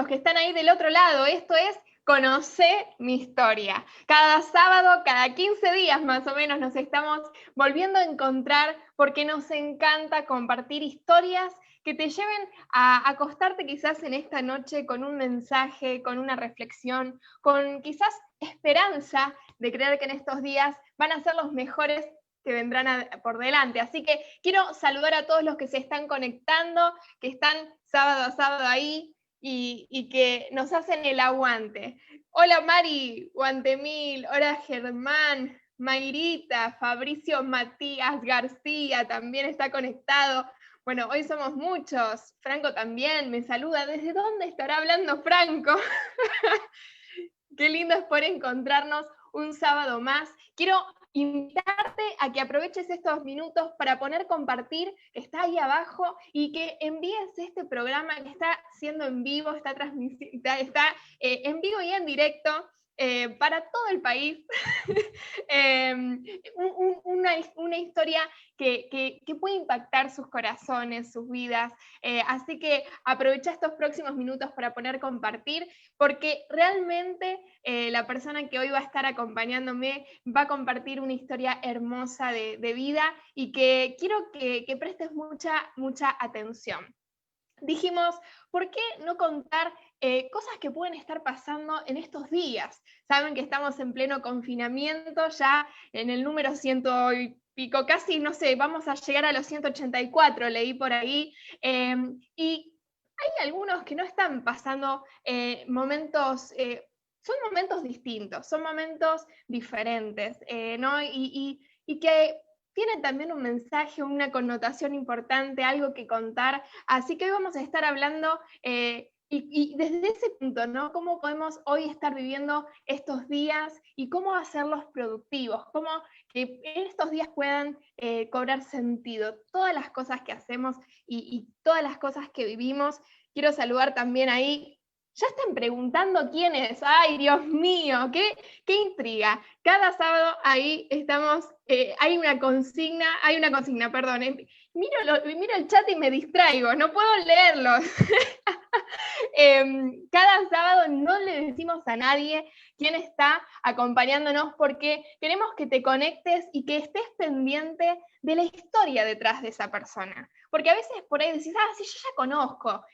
que están ahí del otro lado. Esto es Conocé mi historia. Cada sábado, cada 15 días más o menos nos estamos volviendo a encontrar porque nos encanta compartir historias que te lleven a acostarte quizás en esta noche con un mensaje, con una reflexión, con quizás esperanza de creer que en estos días van a ser los mejores que vendrán por delante. Así que quiero saludar a todos los que se están conectando, que están sábado a sábado ahí y que nos hacen el aguante. Hola Mari, Guantemil, hola Germán, Mayrita, Fabricio Matías García también está conectado. Bueno, hoy somos muchos. Franco también me saluda. ¿Desde dónde estará hablando Franco? Qué lindo es poder encontrarnos un sábado más. Quiero invitarte a que aproveches estos minutos para poner compartir, que está ahí abajo, y que envíes este programa que está siendo en vivo, está en vivo y en directo para todo el país. Una historia que puede impactar sus corazones, sus vidas. Así que aprovecha estos próximos minutos para poner compartir, porque realmente la persona que hoy va a estar acompañándome va a compartir una historia hermosa de vida y que quiero que prestes mucha atención. Dijimos, ¿por qué no contar cosas que pueden estar pasando en estos días? Saben que estamos en pleno confinamiento, ya en el número 100 y pico, casi, no sé, vamos a llegar a los 184, leí por ahí, y hay algunos que no están pasando momentos, son momentos distintos, son momentos diferentes, ¿no? Y que tienen también un mensaje, una connotación importante, algo que contar. Así que hoy vamos a estar hablando, y desde ese punto, ¿no? ¿Cómo podemos hoy estar viviendo estos días y cómo hacerlos productivos? Cómo que estos días puedan cobrar sentido. Todas las cosas que hacemos y todas las cosas que vivimos. Quiero saludar también ahí. Ya están preguntando quién es. ¡Ay, Dios mío! ¡Qué intriga! Cada sábado ahí estamos, hay una consigna, perdón. Miro el chat y me distraigo, no puedo leerlo. Cada sábado no le decimos a nadie quién está acompañándonos porque queremos que te conectes y que estés pendiente de la historia detrás de esa persona. Porque a veces por ahí decís, sí, yo ya conozco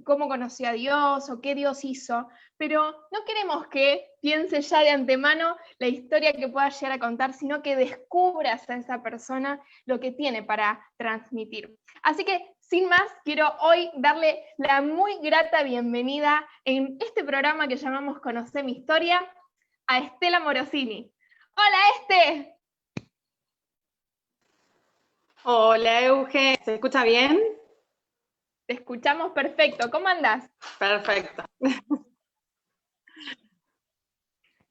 cómo conocí a Dios o qué Dios hizo, pero no queremos que pienses ya de antemano la historia que puedas llegar a contar, sino que descubras a esa persona lo que tiene para transmitir. Así que, sin más, quiero hoy darle la muy grata bienvenida en este programa que llamamos Conocé mi historia a Estela Morosini. ¡Hola, Este! Hola, Euge. ¿Se escucha bien? Te escuchamos perfecto. ¿Cómo andás? Perfecto.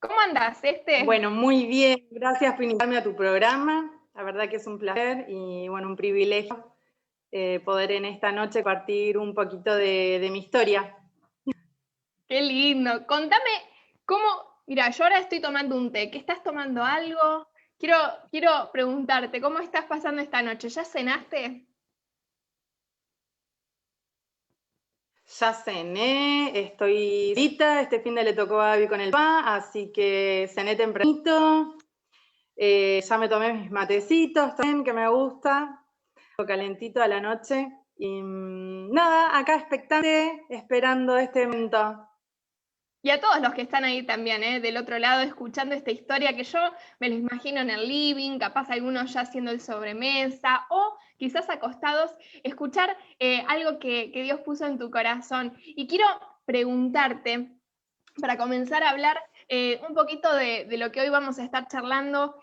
¿Cómo andás, Este? Bueno, muy bien. Gracias por invitarme a tu programa. La verdad que es un placer y bueno, un privilegio poder en esta noche compartir un poquito de mi historia. Qué lindo. Contame cómo. Mira, yo ahora estoy tomando un té. ¿Qué estás tomando algo? Quiero preguntarte, ¿cómo estás pasando esta noche? ¿Ya cenaste? Ya cené, estoy solita, este fin de le tocó a Abby con el papá, así que cené tempranito, ya me tomé mis matecitos también, que me gusta, calentito a la noche, y nada, acá expectante, esperando este momento. Y a todos los que están ahí también, del otro lado, escuchando esta historia que yo me lo imagino en el living, capaz algunos ya haciendo el sobremesa, o quizás acostados, escuchar algo que Dios puso en tu corazón. Y quiero preguntarte, para comenzar a hablar un poquito de lo que hoy vamos a estar charlando,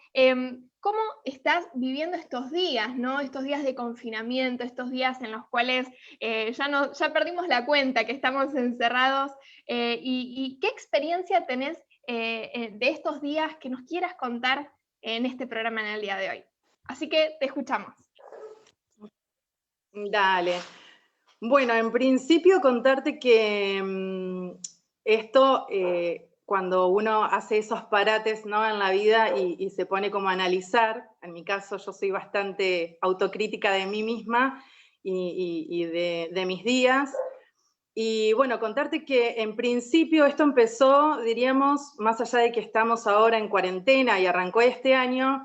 ¿cómo estás viviendo estos días, ¿no? Estos días de confinamiento, estos días en los cuales ya perdimos la cuenta, que estamos encerrados, y qué experiencia tenés de estos días que nos quieras contar en este programa en el día de hoy. Así que te escuchamos. Dale. Bueno, en principio contarte que esto, cuando uno hace esos parates, ¿no?, en la vida y se pone como a analizar, en mi caso yo soy bastante autocrítica de mí misma y de mis días, Y bueno, contarte que en principio esto empezó, diríamos, más allá de que estamos ahora en cuarentena y arrancó este año,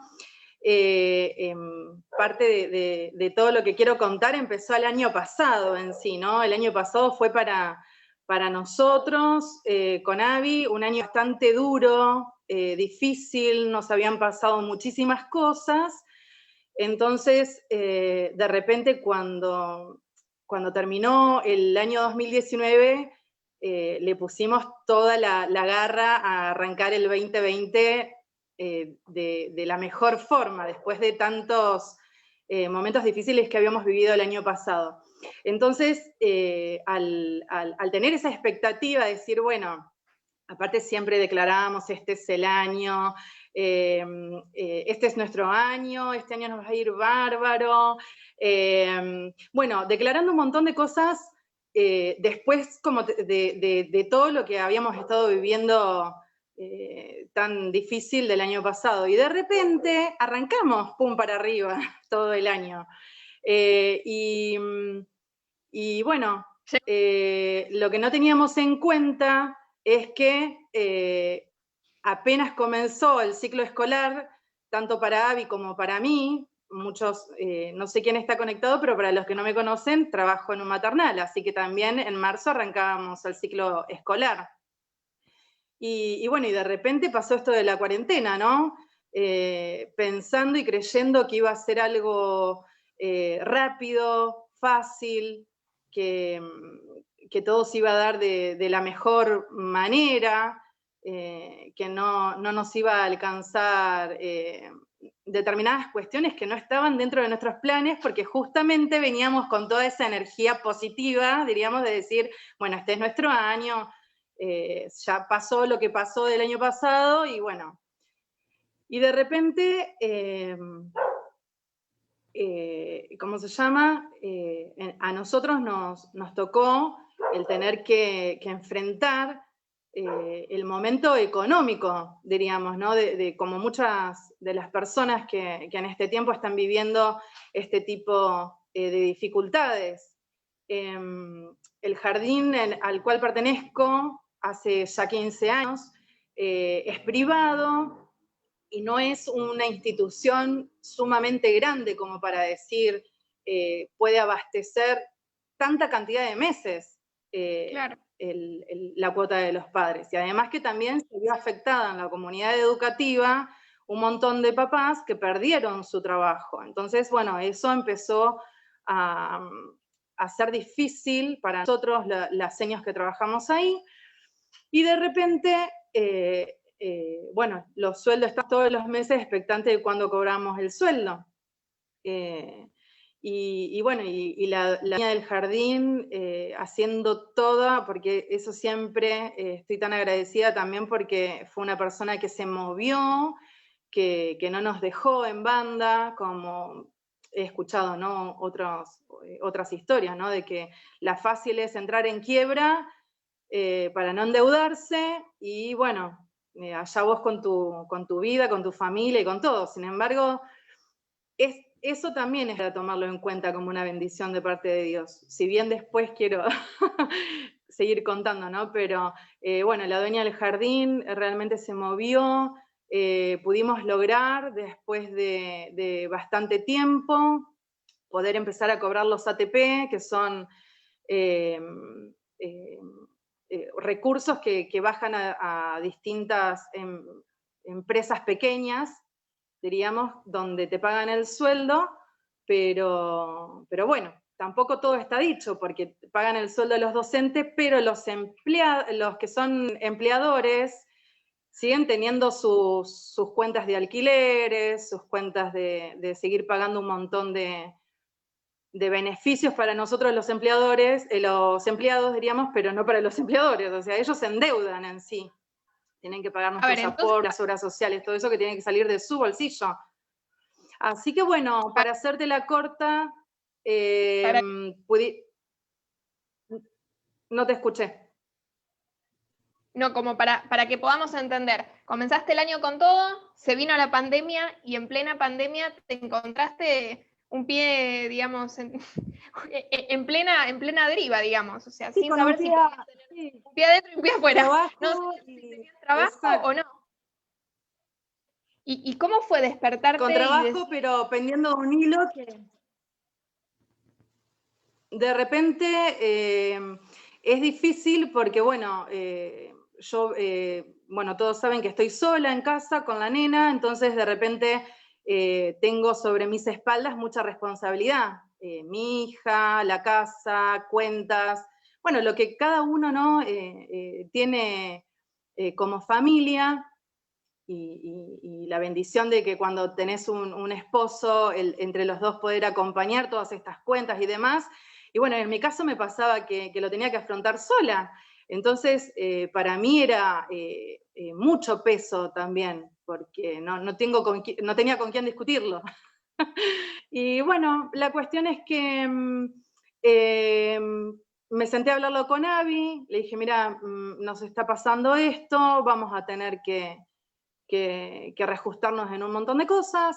parte de todo lo que quiero contar empezó el año pasado en sí, ¿no? El año pasado fue para nosotros, con Abby, un año bastante duro, difícil, nos habían pasado muchísimas cosas. Entonces, de repente, cuando terminó el año 2019, le pusimos toda la garra a arrancar el 2020 de la mejor forma, después de tantos momentos difíciles que habíamos vivido el año pasado. Entonces, al tener esa expectativa de decir, bueno, aparte siempre declarábamos, este es el año, este es nuestro año, este año nos va a ir bárbaro. Bueno, declarando un montón de cosas después como de todo lo que habíamos estado viviendo tan difícil del año pasado. Y de repente arrancamos, pum, para arriba, todo el año. Y bueno, lo que no teníamos en cuenta es que apenas comenzó el ciclo escolar, tanto para Abby como para mí, muchos, no sé quién está conectado, pero para los que no me conocen, trabajo en un maternal, así que también en marzo arrancábamos el ciclo escolar. Y bueno, y de repente pasó esto de la cuarentena, ¿no? Pensando y creyendo que iba a ser algo rápido, fácil, que todo se iba a dar de la mejor manera, que no nos iba a alcanzar determinadas cuestiones que no estaban dentro de nuestros planes, porque justamente veníamos con toda esa energía positiva, diríamos, de decir, bueno, este es nuestro año, ya pasó lo que pasó del año pasado, y bueno, y de repente, ¿cómo se llama? A nosotros nos tocó el tener que enfrentar el momento económico, diríamos, ¿no? De como muchas de las personas que en este tiempo están viviendo este tipo de dificultades. El jardín al cual pertenezco hace ya 15 años es privado y no es una institución sumamente grande como para decir puede abastecer tanta cantidad de meses Claro. la cuota de los padres. Y además que también se vio afectada en la comunidad educativa un montón de papás que perdieron su trabajo. Entonces, bueno, eso empezó a ser difícil para nosotros, las señas que trabajamos ahí, y de repente, bueno, los sueldos están todos los meses expectantes de cuándo cobramos el sueldo. Y bueno, y la niña del jardín haciendo toda, porque eso siempre estoy tan agradecida también porque fue una persona que se movió, que no nos dejó en banda, como he escuchado, ¿no? Otras historias, ¿no? De que la fácil es entrar en quiebra para no endeudarse y bueno, allá vos con tu vida, con tu familia y con todo. Sin embargo, eso también es para tomarlo en cuenta como una bendición de parte de Dios. Si bien después quiero seguir contando, ¿no? Pero bueno, la dueña del jardín realmente se movió, pudimos lograr después de bastante tiempo poder empezar a cobrar los ATP, que son recursos que bajan a distintas empresas pequeñas, diríamos, donde te pagan el sueldo, pero bueno, tampoco todo está dicho, porque pagan el sueldo de los docentes, pero los que son empleadores siguen teniendo sus cuentas de alquileres, sus cuentas de seguir pagando un montón de beneficios para nosotros los empleados diríamos, pero no para los empleadores, o sea, ellos se endeudan en sí. Tienen que pagar nuestros aportes, las obras sociales, todo eso que tiene que salir de su bolsillo. Así que bueno, para hacerte la corta, no te escuché. No, como para que podamos entender. Comenzaste el año con todo, se vino la pandemia y en plena pandemia te encontraste un pie, digamos, en plena deriva, digamos, o sea, Sí, sin con saber si podías tener un pie adentro y un pie afuera. No sabías si tenías trabajo exacto. o no. ¿Y cómo fue despertarte? Con trabajo, pero pendiendo de un hilo que de repente es difícil porque, bueno, yo, bueno, todos saben que estoy sola en casa con la nena, entonces de repente tengo sobre mis espaldas mucha responsabilidad. Mi hija, la casa, cuentas, bueno, lo que cada uno, ¿no? Tiene como familia. Y la bendición de que cuando tenés un esposo, entre los dos poder acompañar todas estas cuentas y demás. Y bueno, en mi caso me pasaba que lo tenía que afrontar sola. Entonces, para mí era mucho peso también, porque no tenía con quién discutirlo. Y bueno, la cuestión es que me senté a hablarlo con Abby, le dije, mira, nos está pasando esto, vamos a tener que reajustarnos en un montón de cosas.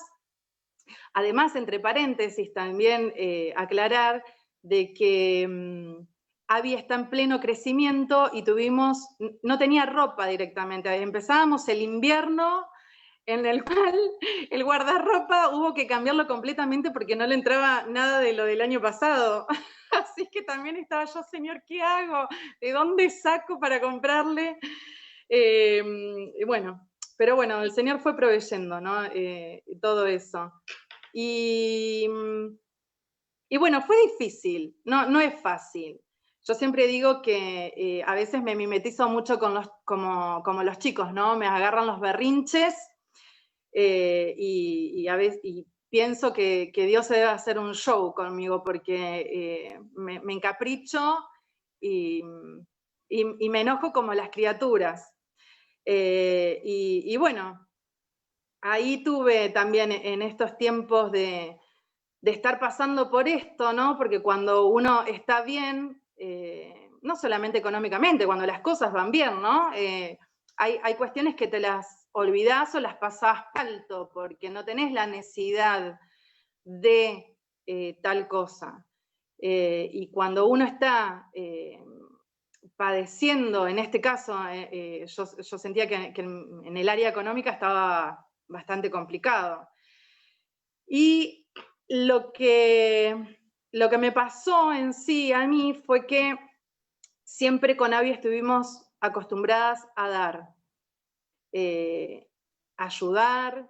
Además, entre paréntesis, también aclarar de que Abby está en pleno crecimiento y no tenía ropa directamente. Empezábamos el invierno en el cual el guardarropa hubo que cambiarlo completamente porque no le entraba nada de lo del año pasado. Así que también estaba yo, señor, ¿qué hago? ¿De dónde saco para comprarle? Bueno, pero bueno, el Señor fue proveyendo, ¿no? Todo eso. Y bueno, fue difícil, no es fácil. Yo siempre digo que a veces me mimetizo mucho con como los chicos, ¿no? Me agarran los berrinches y a veces pienso que Dios se debe hacer un show conmigo porque me encapricho y me enojo como las criaturas. Y bueno, ahí tuve también en estos tiempos de estar pasando por esto, ¿no? Porque cuando uno está bien, no solamente económicamente, cuando las cosas van bien, ¿no? Hay cuestiones que te las olvidás o las pasás por alto, porque no tenés la necesidad de tal cosa. Y cuando uno está padeciendo, en este caso, yo sentía que en el área económica estaba bastante complicado. Y lo que me pasó en sí a mí fue que siempre con Abby estuvimos acostumbradas a dar, ayudar,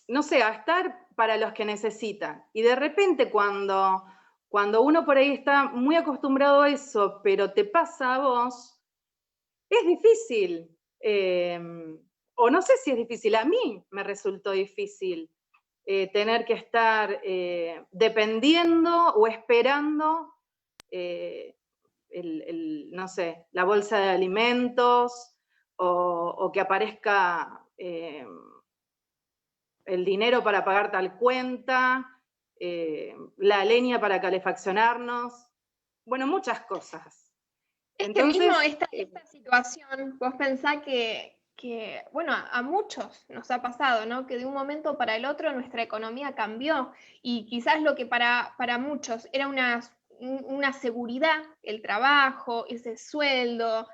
no sé, a estar para los que necesitan. Y de repente cuando uno por ahí está muy acostumbrado a eso, pero te pasa a vos, es difícil. O no sé si es difícil, a mí me resultó difícil tener que estar dependiendo o esperando no sé, la bolsa de alimentos o que aparezca el dinero para pagar tal cuenta, la leña para calefaccionarnos, bueno, muchas cosas. Entonces, Esta situación, vos pensás que bueno, a muchos nos ha pasado, ¿no? Que de un momento para el otro nuestra economía cambió y quizás lo que para muchos era una seguridad, el trabajo, ese sueldo,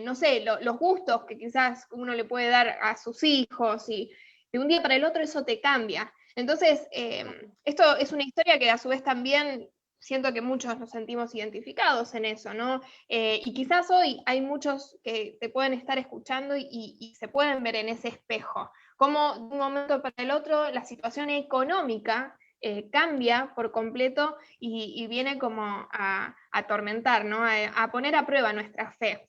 no sé, los gustos que quizás uno le puede dar a sus hijos y de un día para el otro eso te cambia. Entonces, esto es una historia que a su vez también siento que muchos nos sentimos identificados en eso, ¿no? Y quizás hoy hay muchos que te pueden estar escuchando y se pueden ver en ese espejo, como de un momento para el otro la situación económica cambia por completo y viene como a atormentar, ¿no? A poner a prueba nuestra fe.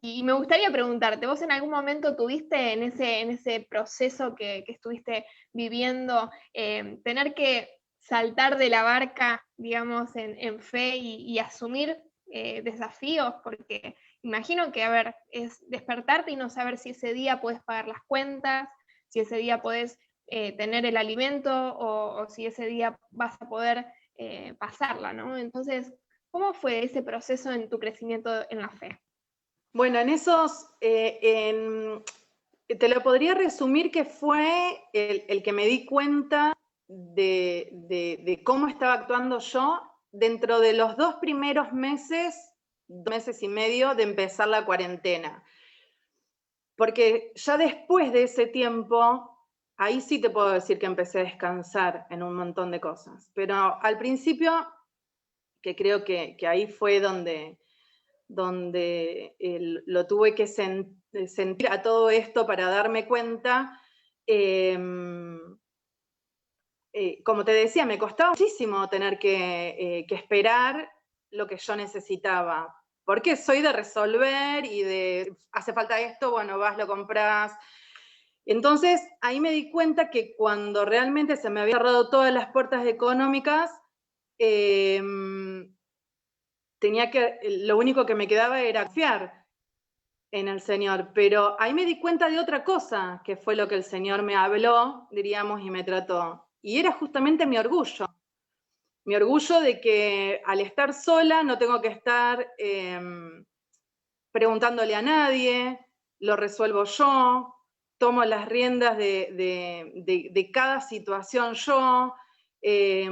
Y me gustaría preguntarte, ¿vos en algún momento tuviste en ese proceso que estuviste viviendo, tener que saltar de la barca, digamos, en fe y asumir desafíos? Porque imagino que, a ver, es despertarte y no saber si ese día puedes pagar las cuentas, si ese día podés tener el alimento o si ese día vas a poder pasarla, ¿no? Entonces, ¿cómo fue ese proceso en tu crecimiento en la fe? bueno, en esos, te lo podría resumir que fue el que me di cuenta de cómo estaba actuando yo dentro de los 2 primeros meses, 2 meses y medio de empezar la cuarentena. Porque ya después de ese tiempo, ahí sí te puedo decir que empecé a descansar en un montón de cosas. Pero al principio, que creo que ahí fue donde lo tuve que sentir a todo esto para darme cuenta, como te decía, me costaba muchísimo tener que esperar lo que yo necesitaba, porque soy de resolver y de, hace falta esto, bueno, vas, lo compras. Entonces, ahí me di cuenta que cuando realmente se me habían cerrado todas las puertas económicas, lo único que me quedaba era confiar en el Señor. Pero ahí me di cuenta de otra cosa, que fue lo que el Señor me habló, diríamos, y me trató. Y era justamente mi orgullo. Mi orgullo de que al estar sola no tengo que estar preguntándole a nadie, lo resuelvo yo, tomo las riendas de cada situación yo. Es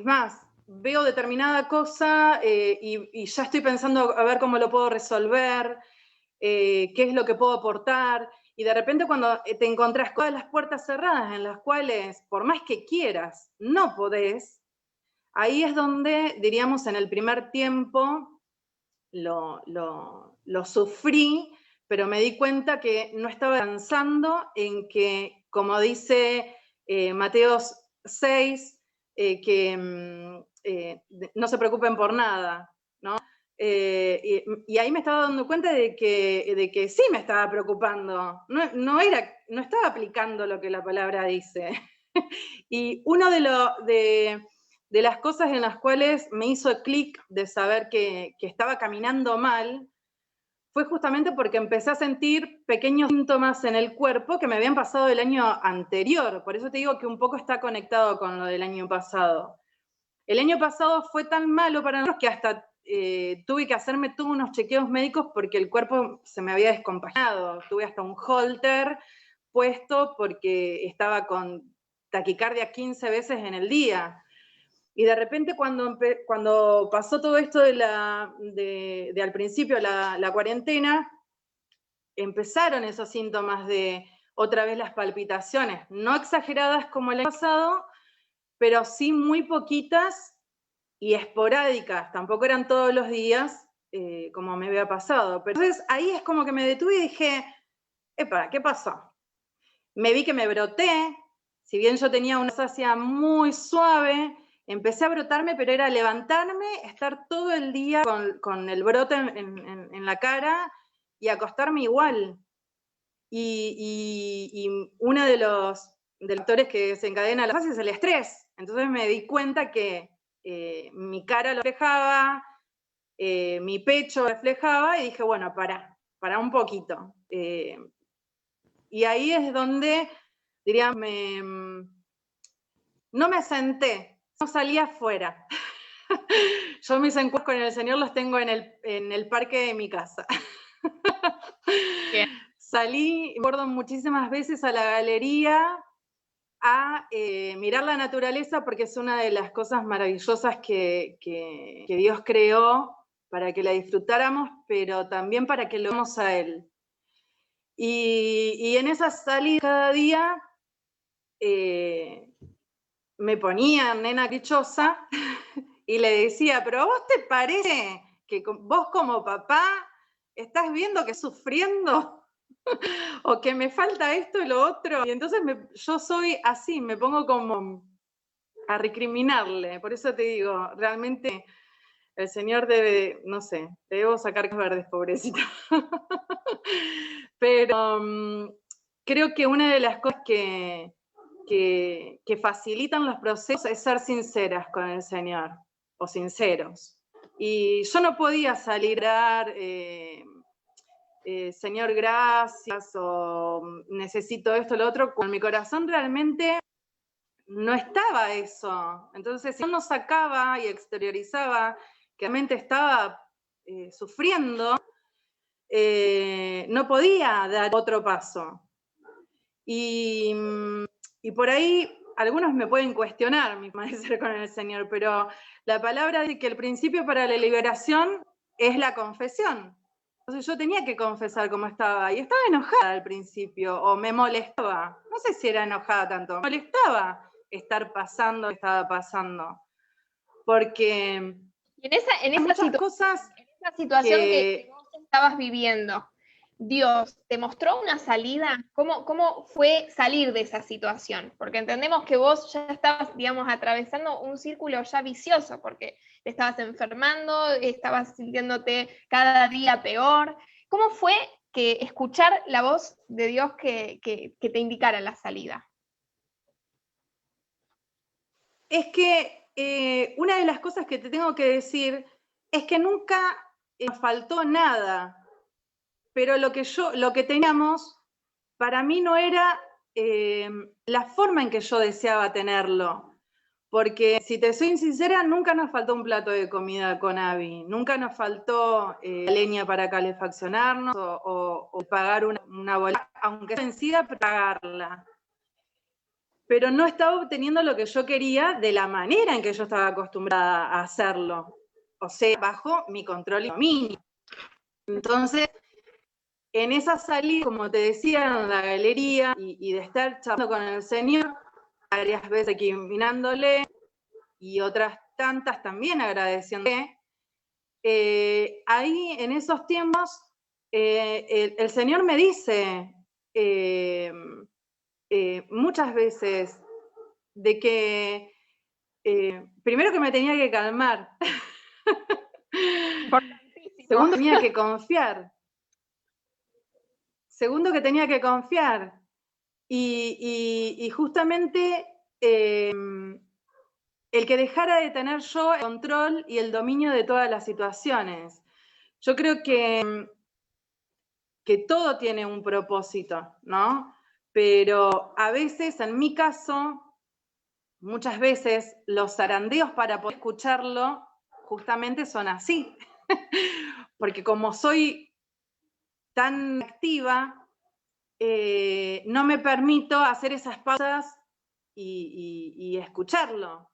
más, veo determinada cosa y ya estoy pensando a ver cómo lo puedo resolver, qué es lo que puedo aportar. Y de repente cuando te encontrás con todas las puertas cerradas en las cuales, por más que quieras, no podés, ahí es donde, diríamos, en el primer tiempo lo sufrí, pero me di cuenta que no estaba avanzando en que, como dice Mateo 6, que no se preocupen por nada, ¿no? Y ahí me estaba dando cuenta de que sí me estaba preocupando, no estaba aplicando lo que la palabra dice. Y uno de las cosas en las cuales me hizo clic de saber que estaba caminando mal fue justamente porque empecé a sentir pequeños síntomas en el cuerpo que me habían pasado el año anterior. Por eso te digo que un poco está conectado con lo del año pasado. El año pasado fue tan malo para nosotros que hasta tuve que hacerme todos unos chequeos médicos porque el cuerpo se me había descompaginado. Tuve hasta un holter puesto porque estaba con taquicardia 15 veces en el día. Y de repente cuando pasó todo esto de al principio la cuarentena, empezaron esos síntomas de otra vez las palpitaciones, no exageradas como el año pasado, pero sí muy poquitas y esporádicas, tampoco eran todos los días como me había pasado. Pero entonces ahí es como que me detuve y dije, epa, ¿qué pasó? Me vi que me broté, si bien yo tenía una rosácea muy suave, empecé a brotarme, pero era levantarme, estar todo el día con el brote en la cara y acostarme igual. Y uno de los factores que desencadena la rosácea es el estrés. Entonces me di cuenta que mi cara lo reflejaba, mi pecho lo reflejaba, y dije, bueno, para un poquito. Y ahí es donde, diría, no me senté, no salí afuera. Yo mis encuentros con el Señor los tengo en el parque de mi casa. Bien. Salí, me acuerdo, muchísimas veces a la galería a mirar la naturaleza, porque es una de las cosas maravillosas que Dios creó para que la disfrutáramos, pero también para que lo veamos a Él. Y en esa salida cada día me ponía nena dichosa y le decía, pero ¿a vos te parece que vos como papá estás viendo que sufriendo? O que me falta esto y lo otro. Y entonces yo soy así, me pongo como a recriminarle. Por eso te digo, realmente el Señor debe, no sé, debo sacar verdes, pobrecito. Pero creo que una de las cosas que facilitan los procesos es ser sinceras con el Señor, o sinceros. Y yo no podía salir a dar, Señor, gracias, o necesito esto, lo otro, con mi corazón realmente no estaba eso. Entonces, si yo no sacaba y exteriorizaba que realmente estaba sufriendo, no podía dar otro paso. Y por ahí algunos me pueden cuestionar mi forma de ser con el Señor, pero la palabra dice que el principio para la liberación es la confesión. Entonces yo tenía que confesar cómo estaba, y estaba enojada al principio, o me molestaba, no sé si era enojada tanto, me molestaba estar pasando lo que estaba pasando, porque Y en muchas cosas esa situación que vos estabas viviendo, Dios te mostró una salida. ¿Cómo fue salir de esa situación? Porque entendemos que vos ya estabas, digamos, atravesando un círculo ya vicioso, porque te estabas enfermando, estabas sintiéndote cada día peor. ¿Cómo fue que escuchar la voz de Dios que te indicara la salida? es que una de las cosas que te tengo que decir es que nunca nos faltó nada, pero lo que teníamos para mí no era la forma en que yo deseaba tenerlo. Porque si te soy sincera, nunca nos faltó un plato de comida con Abby, nunca nos faltó leña para calefaccionarnos o pagar una boleta, aunque sea vencida, pagarla. Pero no estaba obteniendo lo que yo quería de la manera en que yo estaba acostumbrada a hacerlo. O sea, bajo mi control y dominio. Entonces, en esa salida, como te decía, en la galería y de estar charlando con el Señor, varias veces aquí mirándole y otras tantas también agradeciéndole, ahí en esos tiempos el Señor me dice muchas veces de que primero que me tenía que calmar, segundo tenía que confiar, segundo que tenía que confiar y justamente el que dejara de tener yo el control y el dominio de todas las situaciones. Yo creo que todo tiene un propósito, ¿no? Pero a veces, en mi caso, muchas veces los zarandeos para poder escucharlo justamente son así. Porque como soy tan activa, no me permito hacer esas pausas y escucharlo,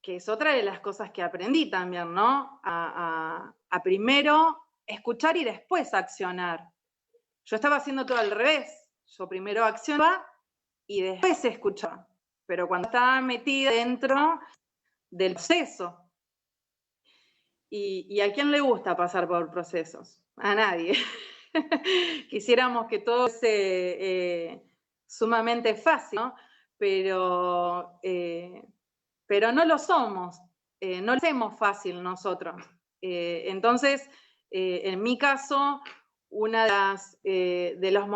que es otra de las cosas que aprendí también, ¿no? A primero escuchar y después accionar. Yo estaba haciendo todo al revés. Yo primero accionaba y después escuchaba. Pero cuando estaba metida dentro del proceso. ¿Y a quién le gusta pasar por procesos? A nadie. Quisiéramos que todo sea sumamente fácil, ¿no? Pero no lo somos. No lo hacemos fácil nosotros. Entonces, en mi caso, una de las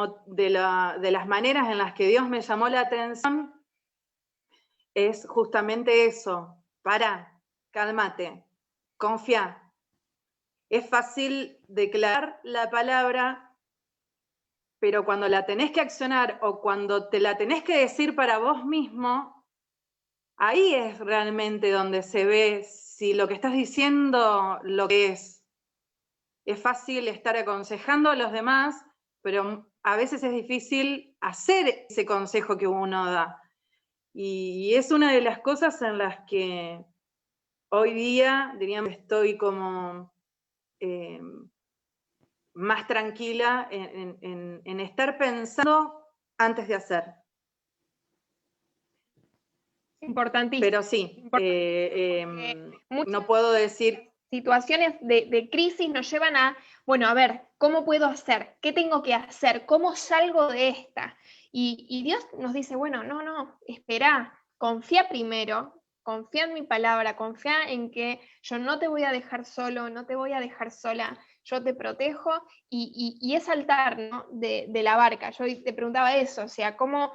maneras en las que Dios me llamó la atención es justamente eso. Pará, cálmate, confía. Es fácil declarar la palabra, pero cuando la tenés que accionar o cuando te la tenés que decir para vos mismo, ahí es realmente donde se ve si lo que estás diciendo lo que es. Es fácil estar aconsejando a los demás, pero a veces es difícil hacer ese consejo que uno da. Y es una de las cosas en las que hoy día, diríamos, estoy como más tranquila en estar pensando antes de hacer. Importantísimo. Pero sí, no puedo decir... Situaciones de crisis nos llevan a, bueno, a ver, ¿cómo puedo hacer? ¿Qué tengo que hacer? ¿Cómo salgo de esta? Y Dios nos dice, bueno, no, espera, confía primero, confía en mi palabra, confía en que yo no te voy a dejar solo, no te voy a dejar sola, yo te protejo y es saltar, ¿no? de la barca. Yo te preguntaba eso, o sea, ¿cómo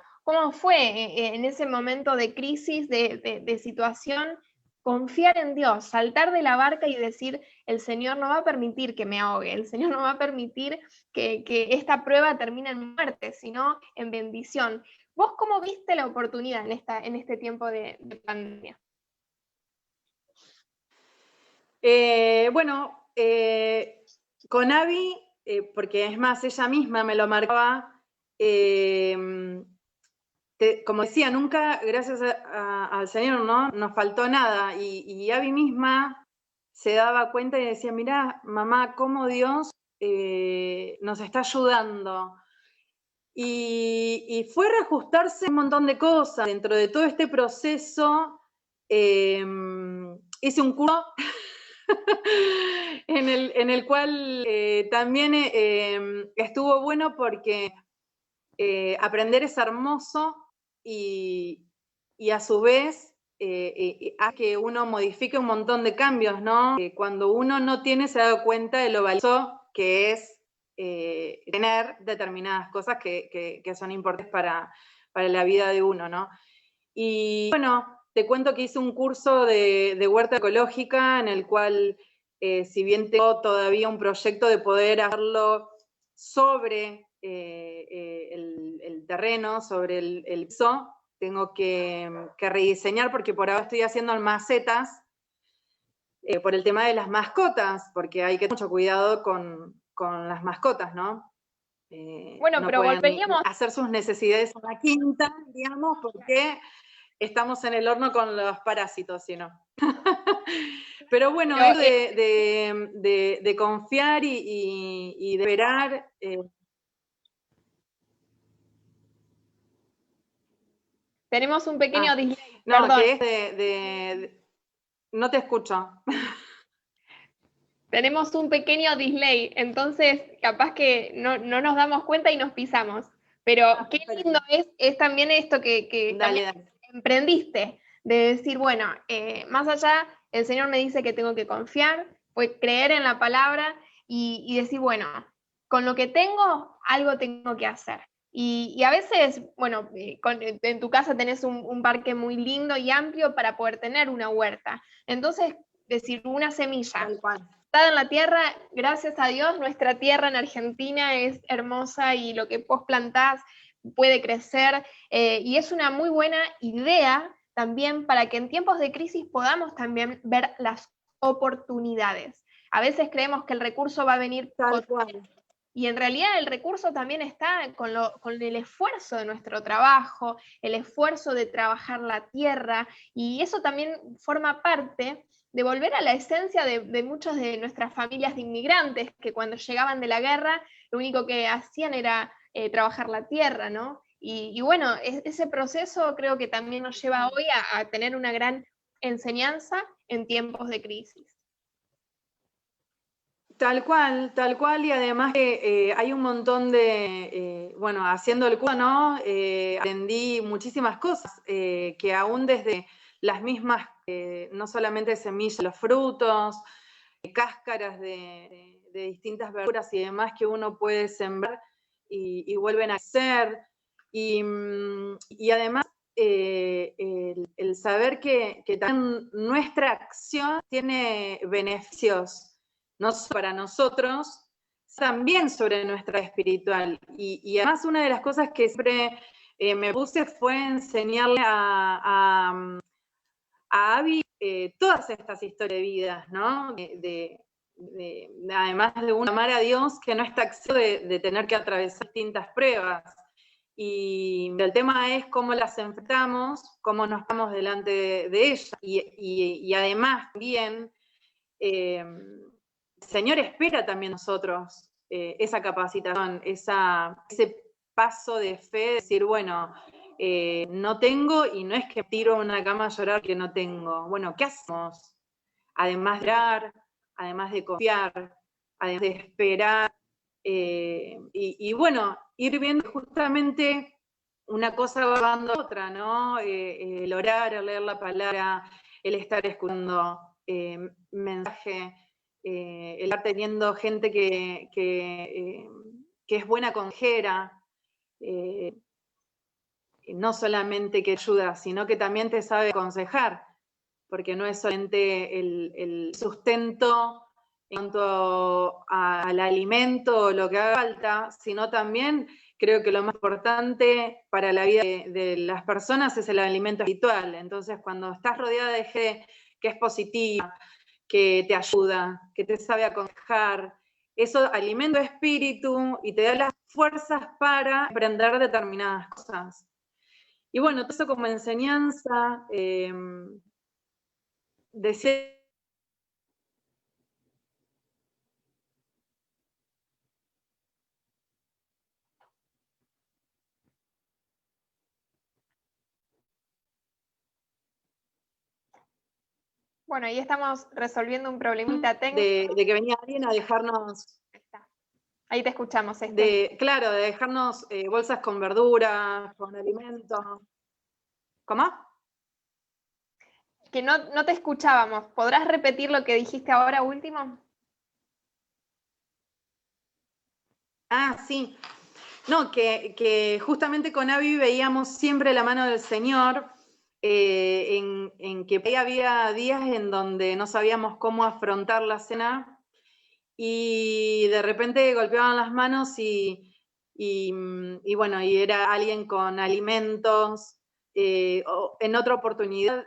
fue en ese momento de crisis, de situación? Confiar en Dios, saltar de la barca y decir, el Señor no va a permitir que me ahogue, el Señor no va a permitir que esta prueba termine en muerte, sino en bendición. ¿Vos cómo viste la oportunidad en este tiempo de pandemia? Bueno, con Abby porque es más, ella misma me lo marcaba, como decía, nunca, gracias al Señor, ¿no? Nos faltó nada, y Abby misma se daba cuenta y decía, mirá, mamá, cómo Dios nos está ayudando. Y fue reajustarse un montón de cosas. Dentro de todo este proceso, hice un curso en el cual también estuvo bueno porque aprender es hermoso y a su vez hace que uno modifique un montón de cambios, ¿no? Cuando uno no tiene, se da cuenta de lo valioso que es tener determinadas cosas que son importantes para la vida de uno, ¿no? Y bueno, te cuento que hice un curso de huerta ecológica en el cual, si bien tengo todavía un proyecto de poder hacerlo sobre el terreno, sobre el piso, tengo que rediseñar porque por ahora estoy haciendo en macetas por el tema de las mascotas, porque hay que tener mucho cuidado con las mascotas, ¿no? Bueno, no pero pueden volveríamos, hacer sus necesidades en la quinta, digamos, porque estamos en el horno con los parásitos, si no. Pero bueno, pero, eso de confiar y de esperar. tenemos un pequeño delay, No, perdón. que es no te escucho. Tenemos un pequeño delay, entonces capaz que no nos damos cuenta y nos pisamos. Pero qué lindo es también esto que Dale, también dale. emprendiste, de decir, bueno, más allá, el Señor me dice que tengo que confiar, pues creer en la palabra y decir, bueno, con lo que tengo, algo tengo que hacer. Y a veces, bueno, en tu casa tenés un parque muy lindo y amplio para poder tener una huerta. Entonces, decir, una semilla Tal cual. en la tierra, gracias a Dios, nuestra tierra en Argentina es hermosa y lo que vos plantás puede crecer y es una muy buena idea también para que en tiempos de crisis podamos también ver las oportunidades. A veces creemos que el recurso va a venir Tal cual. y en realidad el recurso también está con el esfuerzo de nuestro trabajo, el esfuerzo de trabajar la tierra, y eso también forma parte de volver a la esencia de muchas de nuestras familias de inmigrantes, que cuando llegaban de la guerra, lo único que hacían era trabajar la tierra, ¿no? Y bueno, ese proceso creo que también nos lleva hoy a tener una gran enseñanza en tiempos de crisis. Tal cual, y además que hay un montón de, bueno, haciendo el curso, ¿no? Aprendí muchísimas cosas, que aún desde las mismas, no solamente semillas, los frutos, cáscaras de distintas verduras y demás que uno puede sembrar y vuelven a ser. Y además, el saber que también nuestra acción tiene beneficios no solo para nosotros, también sobre nuestra espiritual. Y además una de las cosas que siempre me puse fue enseñarle a Abby todas estas historias de vida, ¿no? Además de un amar a Dios que no está exento de tener que atravesar distintas pruebas. Y el tema es cómo las enfrentamos, cómo nos vamos delante de ellas. Y además también el Señor espera también nosotros esa capacitación, ese paso de fe, de decir, bueno, no tengo y no es que tiro a una cama a llorar que no tengo. Bueno, ¿qué hacemos? Además de orar, además de confiar, además de esperar, y bueno, ir viendo justamente una cosa va dando a otra, ¿no? El orar, el leer la palabra, el estar escuchando mensaje, el estar teniendo gente que es buena consejera, no solamente que ayuda, sino que también te sabe aconsejar, porque no es solamente el sustento en cuanto al alimento o lo que haga falta, sino también creo que lo más importante para la vida de las personas es el alimento espiritual. Entonces, cuando estás rodeada de gente que es positiva, que te ayuda, que te sabe aconsejar, eso alimenta tu espíritu y te da las fuerzas para aprender determinadas cosas. Y bueno, todo eso como enseñanza, decía. Bueno, ahí estamos resolviendo un problemita técnico. De que venía alguien a dejarnos. Ahí te escuchamos, Claro, de dejarnos bolsas con verduras, con alimentos. ¿Cómo? Que no te escuchábamos. ¿Podrás repetir lo que dijiste ahora último? Ah, sí. No, que justamente con Abby veíamos siempre la mano del Señor, en que ahí había días en donde no sabíamos cómo afrontar la cena y de repente golpeaban las manos y bueno, y era alguien con alimentos. En otra oportunidad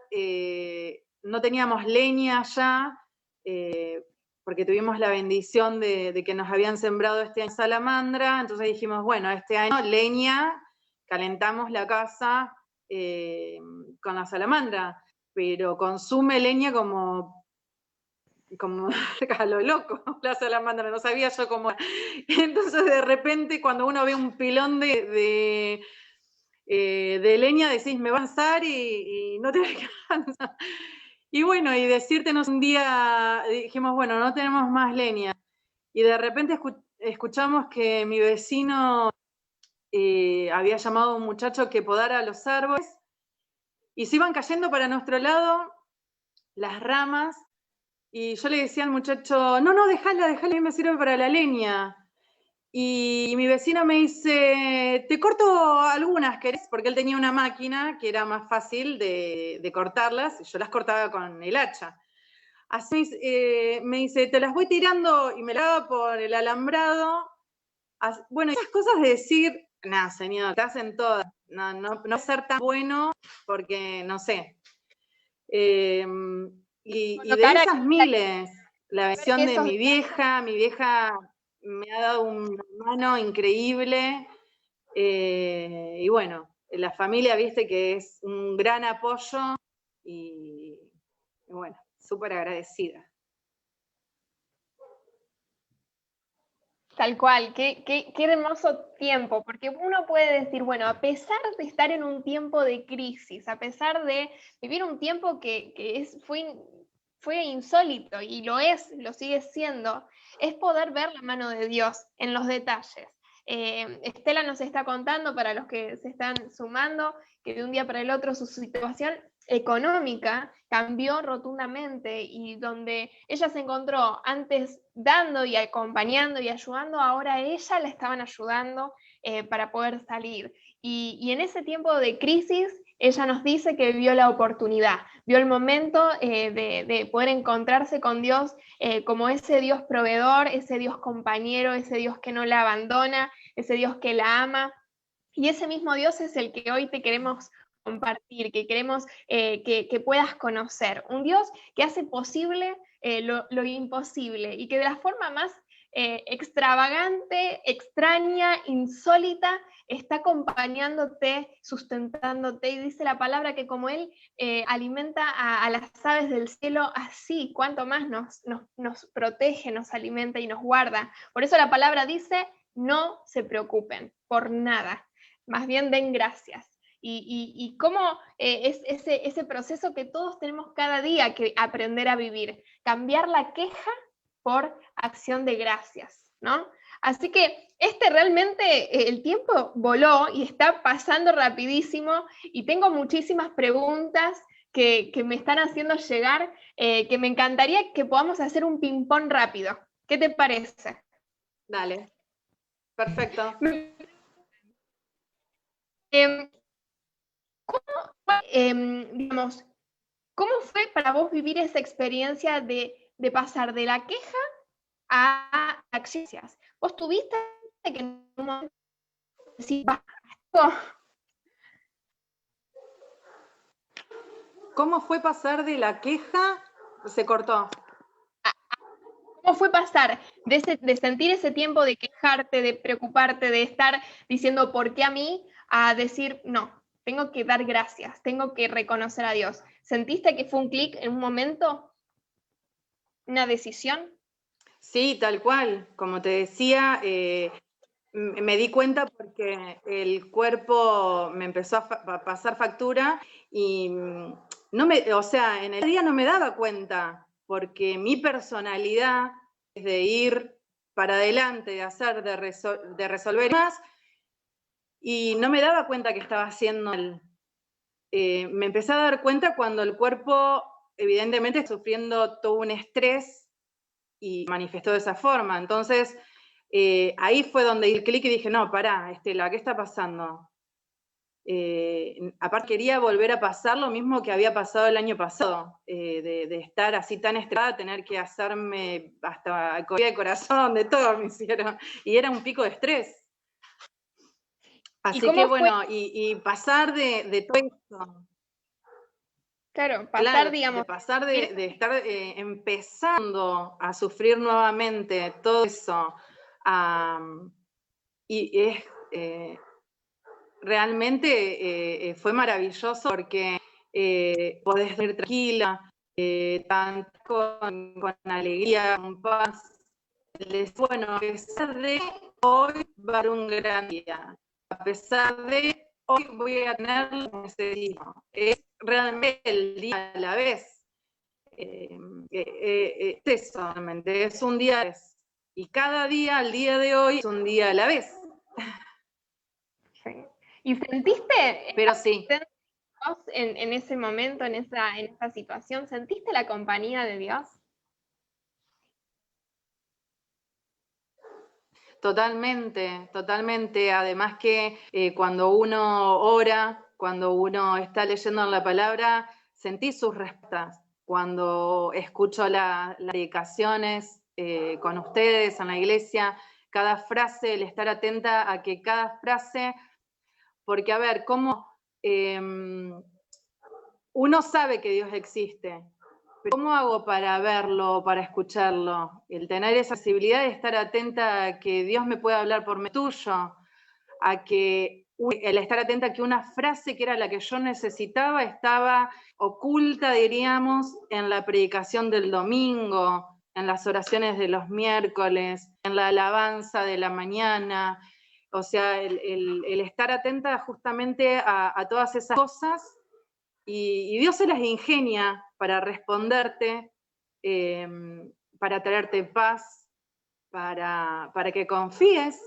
no teníamos leña ya, porque tuvimos la bendición de que nos habían sembrado este año salamandra, entonces dijimos, bueno, este año leña, calentamos la casa con la salamandra, pero consume leña como a lo loco, la salamandra, no sabía yo cómo. Entonces de repente cuando uno ve un pilón de leña decís, me va a avanzar y no te alcanza. Y bueno, y decírtenos un día, dijimos, bueno, no tenemos más leña. Y de repente escuchamos que mi vecino había llamado a un muchacho que podara los árboles y se iban cayendo para nuestro lado las ramas. Y yo le decía al muchacho, no, déjala, a mí me sirve para la leña. Y mi vecino me dice, te corto algunas, ¿querés? Porque él tenía una máquina que era más fácil de cortarlas, y yo las cortaba con el hacha. Así me dice, te las voy tirando y me la daba por el alambrado. Bueno, esas cosas de decir, nada, señor, te hacen todas. No ser tan bueno porque, no sé. Y de esas miles, la bendición de mi vieja me ha dado una mano increíble. Y bueno, la familia, viste que es un gran apoyo y bueno, súper agradecida. Tal cual, qué hermoso tiempo, porque uno puede decir, bueno, a pesar de estar en un tiempo de crisis, a pesar de vivir un tiempo fue insólito y lo sigue siendo, es poder ver la mano de Dios en los detalles. Estela nos está contando, para los que se están sumando, que de un día para el otro su situación económica cambió rotundamente y donde ella se encontró antes dando y acompañando y ayudando, ahora ella la estaban ayudando para poder salir. Y en ese tiempo de crisis, ella nos dice que vio la oportunidad, vio el momento de poder encontrarse con Dios como ese Dios proveedor, ese Dios compañero, ese Dios que no la abandona, ese Dios que la ama. Y ese mismo Dios es el que hoy te queremos compartir, que queremos que puedas conocer. Un Dios que hace posible lo imposible y que de la forma más extravagante, extraña, insólita, está acompañándote, sustentándote, y dice la palabra que como Él alimenta a las aves del cielo, así, cuanto más nos protege, nos alimenta y nos guarda. Por eso la palabra dice, no se preocupen por nada, más bien den gracias. Y cómo es ese proceso que todos tenemos cada día que aprender a vivir, cambiar la queja por acción de gracias, ¿no? Así que realmente el tiempo voló y está pasando rapidísimo y tengo muchísimas preguntas que me están haciendo llegar, que me encantaría que podamos hacer un ping-pong rápido. ¿Qué te parece? Dale, perfecto. Digamos, ¿cómo fue para vos vivir esa experiencia de pasar de la queja a acciones? ¿Vos tuviste que en un momento decir, ¿Cómo fue pasar de la queja? Se cortó. ¿Cómo fue pasar de sentir ese tiempo de quejarte, de preocuparte, de estar diciendo ¿por qué a mí? A decir, no, tengo que dar gracias, tengo que reconocer a Dios. ¿Sentiste que fue un clic en un momento? ¿Una decisión? Sí, tal cual. Como te decía, me di cuenta porque el cuerpo me empezó a pasar factura y o sea, en el día no me daba cuenta, porque mi personalidad es de ir para adelante, de hacer, de resolver más, y no me daba cuenta que estaba haciendo mal. Me empecé a dar cuenta cuando el cuerpo, evidentemente, sufriendo todo un estrés y manifestó de esa forma. Entonces, ahí fue donde di el clic y dije, no, pará, Estela, ¿qué está pasando? Aparte quería volver a pasar lo mismo que había pasado el año pasado, de estar así tan estresada, tener que hacerme hasta corrida de corazón, de todo me hicieron, y era un pico de estrés. Así que bueno, y pasar de todo esto. Claro, pasar, claro, digamos. De pasar de estar empezando a sufrir nuevamente todo eso, y es realmente fue maravilloso porque podés dormir tranquila, con alegría, con paz. Bueno, a pesar de hoy va a haber un gran día, a pesar de hoy voy a tener lo que necesito. Es realmente el día a la vez. Es eso, realmente, es un día a la vez. Y cada día, al día de hoy, es un día a la vez. Sí. ¿Y sentiste, pero sí, en ese momento, en esa situación, sentiste la compañía de Dios? totalmente, totalmente. Además que cuando uno ora, cuando uno está leyendo la palabra, sentí sus respuestas. Cuando escucho las predicaciones con ustedes en la iglesia, cada frase, el estar atenta a que cada frase, porque a ver, cómo uno sabe que Dios existe, pero ¿cómo hago para verlo, para escucharlo? El tener esa sensibilidad de estar atenta a que Dios me pueda hablar por medio tuyo, el estar atenta a que una frase que era la que yo necesitaba estaba oculta, diríamos, en la predicación del domingo, en las oraciones de los miércoles, en la alabanza de la mañana. O sea, el estar atenta justamente a todas esas cosas, y Dios se las ingenia para responderte, para traerte paz, para que confíes.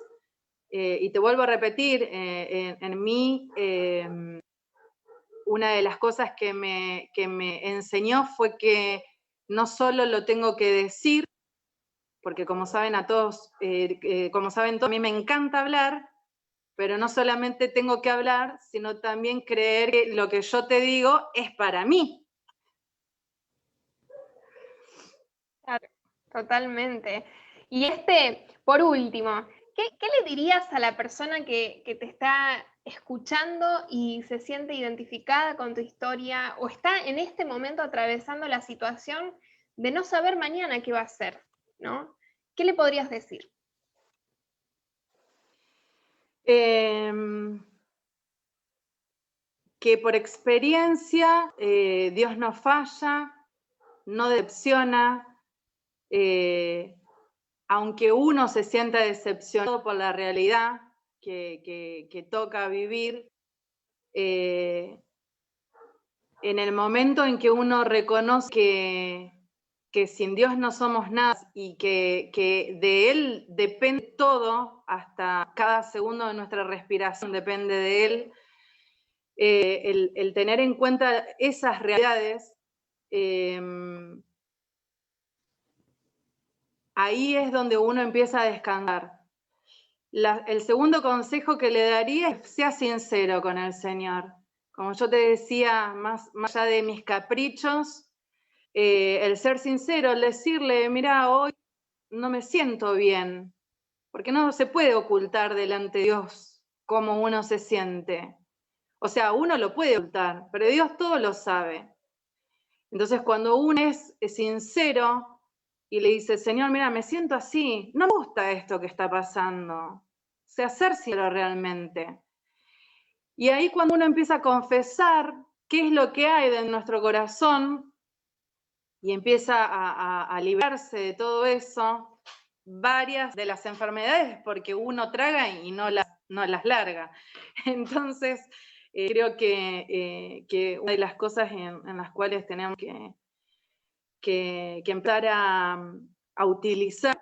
Y te vuelvo a repetir, en mí, una de las cosas que me enseñó fue que no solo lo tengo que decir, porque como saben a todos, como saben todos, a mí me encanta hablar, pero no solamente tengo que hablar, sino también creer que lo que yo te digo es para mí. Claro, totalmente. Y por último, ¿qué le dirías a la persona que te está escuchando y se siente identificada con tu historia o está en este momento atravesando la situación de no saber mañana qué va a hacer, ¿no? ¿Qué le podrías decir? Que por experiencia Dios no falla, no decepciona, aunque uno se sienta decepcionado por la realidad que toca vivir, en el momento en que uno reconoce que sin Dios no somos nada y que de Él depende todo, hasta cada segundo de nuestra respiración depende de Él, el tener en cuenta esas realidades, ahí es donde uno empieza a descansar. El segundo consejo que le daría es sea sincero con el Señor. Como yo te decía, más allá de mis caprichos, el ser sincero, el decirle, mira, hoy no me siento bien, porque no se puede ocultar delante de Dios cómo uno se siente. O sea, uno lo puede ocultar, pero Dios todo lo sabe. Entonces, cuando uno es sincero y le dice, Señor, mira, me siento así, no me gusta esto que está pasando. O sea, ser sincero realmente. Y ahí cuando uno empieza a confesar qué es lo que hay de nuestro corazón y empieza a librarse de todo eso, varias de las enfermedades, porque uno traga y no las larga. Entonces, creo que una de las cosas en las cuales tenemos que empezar a utilizar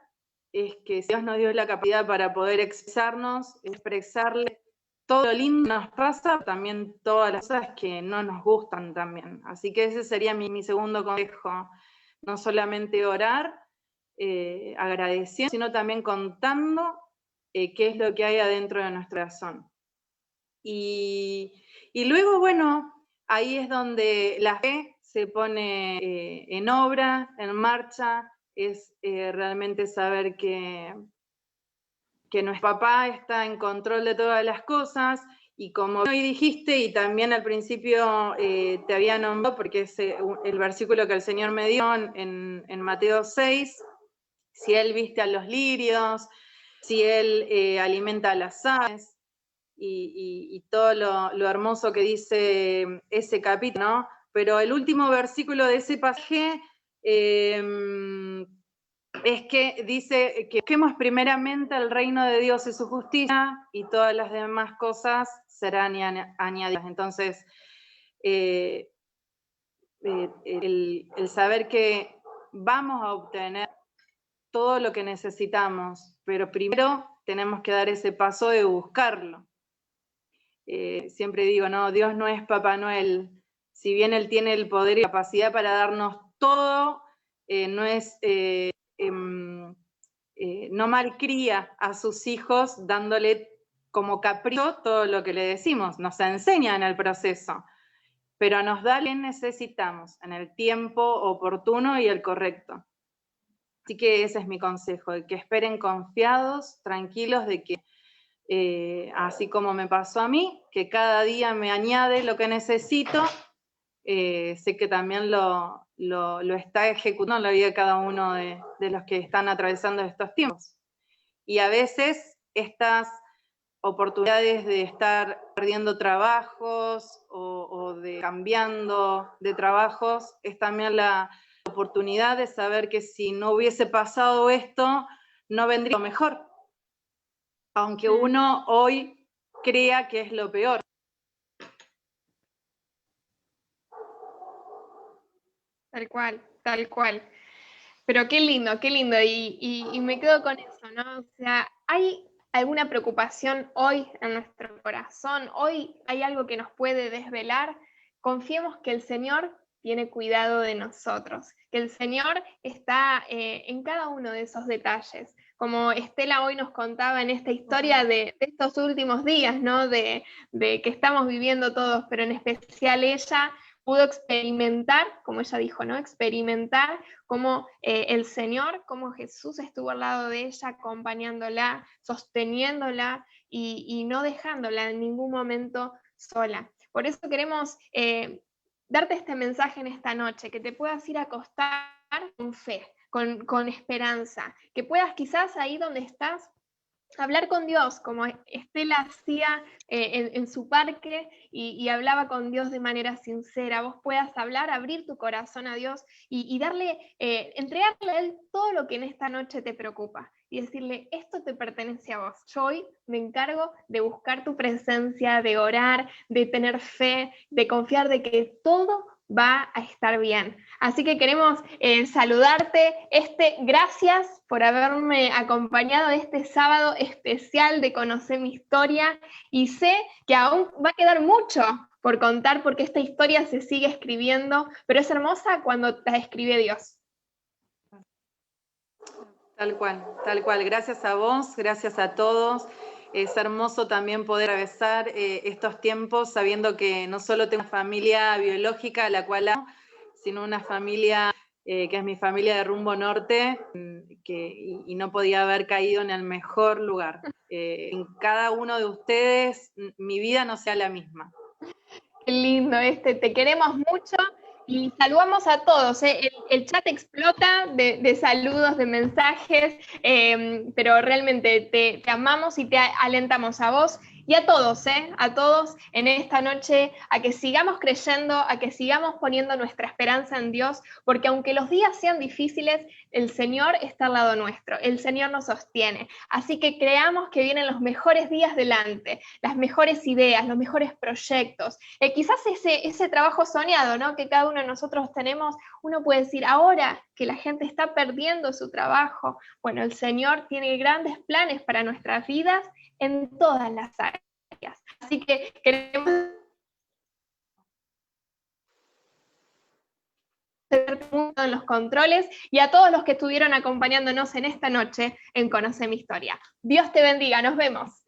es que Dios nos dio la capacidad para poder expresarnos, expresarle todo lo lindo que nos pasa, también todas las cosas que no nos gustan también. Así que ese sería mi segundo consejo, no solamente orar, agradeciendo, sino también contando qué es lo que hay adentro de nuestro corazón. Y luego, bueno, ahí es donde la fe se pone en obra, en marcha, es realmente saber que nuestro papá está en control de todas las cosas, y como hoy dijiste, y también al principio te había nombrado, porque es el versículo que el Señor me dio en Mateo 6, si Él viste a los lirios, si Él alimenta a las aves, y todo lo hermoso que dice ese capítulo, ¿no? Pero el último versículo de ese pasaje es que dice que busquemos primeramente el reino de Dios y su justicia, y todas las demás cosas serán añadidas. Entonces, el saber que vamos a obtener todo lo que necesitamos, pero primero tenemos que dar ese paso de buscarlo. Siempre digo, no, Dios no es Papá Noel. Si bien Él tiene el poder y la capacidad para darnos todo, no es... no malcría a sus hijos dándole como capricho todo lo que le decimos, nos enseña en el proceso, pero nos da lo que necesitamos en el tiempo oportuno y el correcto. Así que ese es mi consejo, de que esperen confiados, tranquilos, de que así como me pasó a mí, que cada día me añade lo que necesito, sé que también lo está ejecutando en la vida de cada uno de los que están atravesando estos tiempos. Y a veces estas oportunidades de estar perdiendo trabajos o de cambiando de trabajos, es también la oportunidad de saber que si no hubiese pasado esto, no vendría lo mejor, aunque uno hoy crea que es lo peor. Tal cual, tal cual. Pero qué lindo, y me quedo con eso, ¿no? O sea, ¿hay alguna preocupación hoy en nuestro corazón? ¿Hoy hay algo que nos puede desvelar? Confiemos que el Señor tiene cuidado de nosotros, que el Señor está en cada uno de esos detalles. Como Estela hoy nos contaba en esta historia de estos últimos días, ¿no? De que estamos viviendo todos, pero en especial ella pudo experimentar, como ella dijo, ¿no? Experimentar cómo el Señor, cómo Jesús estuvo al lado de ella, acompañándola, sosteniéndola y no dejándola en ningún momento sola. Por eso queremos darte este mensaje en esta noche, que te puedas ir a acostar con fe, con esperanza, que puedas quizás ahí donde estás hablar con Dios, como Estela hacía en su parque y hablaba con Dios de manera sincera. Vos puedas hablar, abrir tu corazón a Dios y darle, entregarle a Él todo lo que en esta noche te preocupa y decirle, esto te pertenece a vos. Yo hoy me encargo de buscar tu presencia, de orar, de tener fe, de confiar de que todo va a estar bien. Así que queremos saludarte. Gracias por haberme acompañado este sábado especial de Conocer mi Historia, y sé que aún va a quedar mucho por contar porque esta historia se sigue escribiendo, pero es hermosa cuando la escribe Dios. Tal cual, tal cual. Gracias a vos, gracias a todos. Es hermoso también poder atravesar estos tiempos sabiendo que no solo tengo una familia biológica a la cual amo, sino una familia que es mi familia de Rumbo Norte, y no podía haber caído en el mejor lugar. En cada uno de ustedes, mi vida no sea la misma. Qué lindo te queremos mucho Y saludamos a todos, ¿eh? El chat explota de saludos, de mensajes, pero realmente te amamos y te alentamos a vos y a todos, a todos en esta noche, a que sigamos creyendo, a que sigamos poniendo nuestra esperanza en Dios, porque aunque los días sean difíciles, el Señor está al lado nuestro, el Señor nos sostiene. Así que creamos que vienen los mejores días delante, las mejores ideas, los mejores proyectos. Quizás ese trabajo soñado, ¿no?, que cada uno de nosotros tenemos, uno puede decir, ahora que la gente está perdiendo su trabajo, bueno, el Señor tiene grandes planes para nuestras vidas en todas las áreas. Así que queremos en los controles y a todos los que estuvieron acompañándonos en esta noche en Conoce mi Historia. Dios te bendiga, nos vemos.